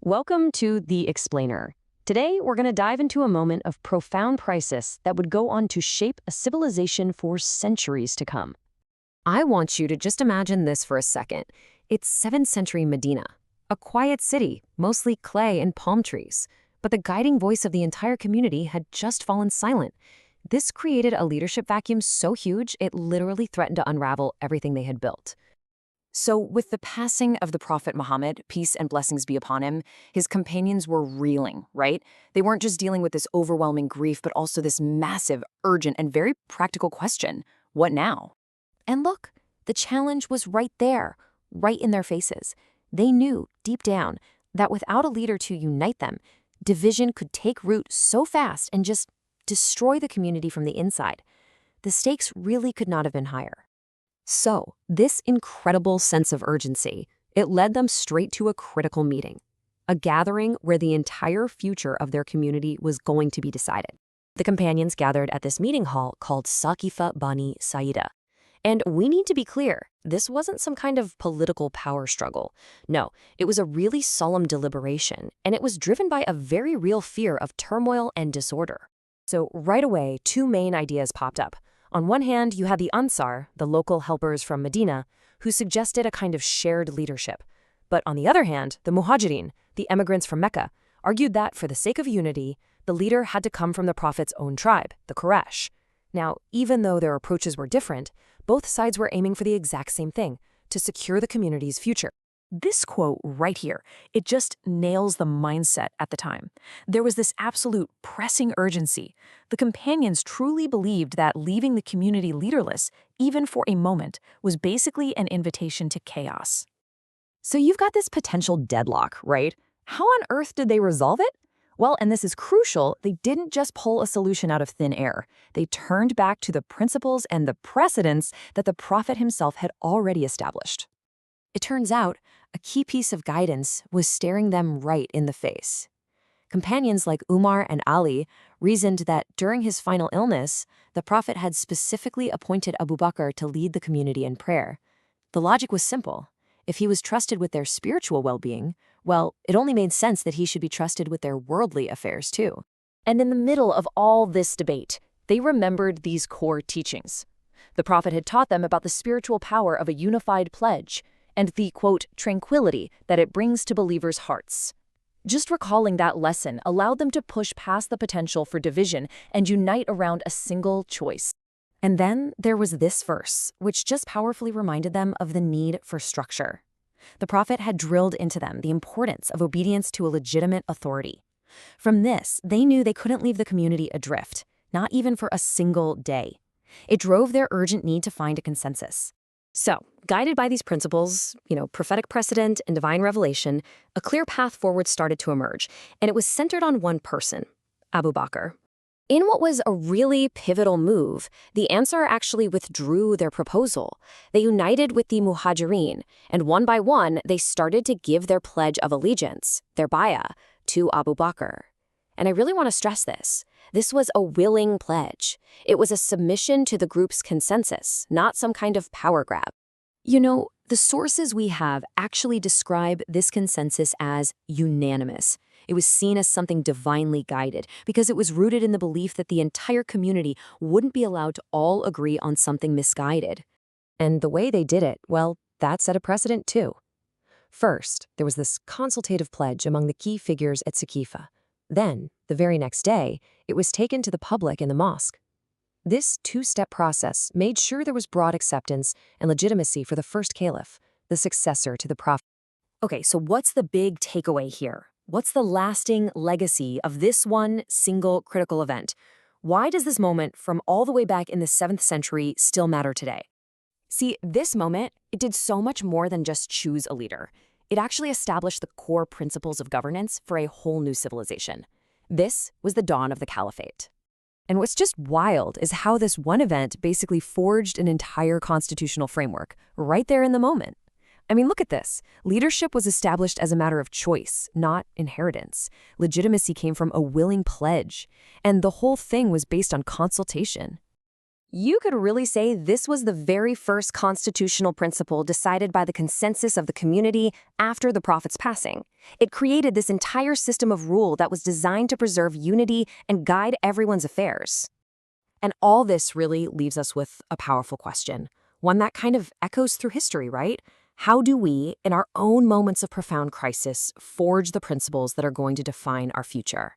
Welcome to The Explainer. Today, we're going to dive into a moment of profound crisis that would go on to shape a civilization for centuries to come. I want you to just imagine this for a second. It's 7th century Medina, a quiet city, mostly clay and palm trees. But the guiding voice of the entire community had just fallen silent. This created a leadership vacuum so huge, it literally threatened to unravel everything they had built. So with the passing of the Prophet Muhammad, peace and blessings be upon him, his companions were reeling, right? They weren't just dealing with this overwhelming grief, but also this massive, urgent, and very practical question: what now? And look, the challenge was right there, right in their faces. They knew, deep down, that without a leader to unite them, division could take root so fast and just destroy the community from the inside. The stakes really could not have been higher. So, this incredible sense of urgency, it led them straight to a critical meeting, a gathering where the entire future of their community was going to be decided. The companions gathered at this meeting hall called Saqifa Bani Saida. And we need to be clear, this wasn't some kind of political power struggle. No, it was a really solemn deliberation, and it was driven by a very real fear of turmoil and disorder. So right away, two main ideas popped up. On one hand, you had the Ansar, the local helpers from Medina, who suggested a kind of shared leadership. But on the other hand, the Muhajirin, the emigrants from Mecca, argued that for the sake of unity, the leader had to come from the Prophet's own tribe, the Quraysh. Now, even though their approaches were different, both sides were aiming for the exact same thing: to secure the community's future. This quote right here, it just nails the mindset at the time. There was this absolute pressing urgency. The companions truly believed that leaving the community leaderless, even for a moment, was basically an invitation to chaos. So you've got this potential deadlock, right? How on earth did they resolve it? Well, and this is crucial, they didn't just pull a solution out of thin air. They turned back to the principles and the precedents that the Prophet himself had already established. It turns out, a key piece of guidance was staring them right in the face. Companions like Umar and Ali reasoned that during his final illness, the Prophet had specifically appointed Abu Bakr to lead the community in prayer. The logic was simple. If he was trusted with their spiritual well-being, well, it only made sense that he should be trusted with their worldly affairs too. And in the middle of all this debate, they remembered these core teachings. The Prophet had taught them about the spiritual power of a unified pledge, and the, quote, tranquility that it brings to believers' hearts. Just recalling that lesson allowed them to push past the potential for division and unite around a single choice. And then there was this verse, which just powerfully reminded them of the need for structure. The Prophet had drilled into them the importance of obedience to a legitimate authority. From this, they knew they couldn't leave the community adrift, not even for a single day. It drove their urgent need to find a consensus. So, guided by these principles, prophetic precedent and divine revelation, a clear path forward started to emerge, and it was centered on one person, Abu Bakr. In what was a really pivotal move, the Ansar actually withdrew their proposal. They united with the Muhajirin, and one by one, they started to give their pledge of allegiance, their bay'ah, to Abu Bakr. And I really want to stress this. This was a willing pledge. It was a submission to the group's consensus, not some kind of power grab. The sources we have actually describe this consensus as unanimous. It was seen as something divinely guided because it was rooted in the belief that the entire community wouldn't be allowed to all agree on something misguided. And the way they did it, well, that set a precedent too. First, there was this consultative pledge among the key figures at Saqifa. Then, the very next day, it was taken to the public in the mosque. This two-step process made sure there was broad acceptance and legitimacy for the first Caliph, the successor to the Prophet. Okay, so what's the big takeaway here? What's the lasting legacy of this one single critical event? Why does this moment from all the way back in the 7th century still matter today? See, this moment, it did so much more than just choose a leader. It actually established the core principles of governance for a whole new civilization. This was the dawn of the Caliphate. And what's just wild is how this one event basically forged an entire constitutional framework right there in the moment. I mean, look at this. Leadership was established as a matter of choice, not inheritance. Legitimacy came from a willing pledge, and the whole thing was based on consultation. You could really say this was the very first constitutional principle decided by the consensus of the community after the Prophet's passing. It created this entire system of rule that was designed to preserve unity and guide everyone's affairs. And all this really leaves us with a powerful question, one that kind of echoes through history, right? How do we, in our own moments of profound crisis, forge the principles that are going to define our future?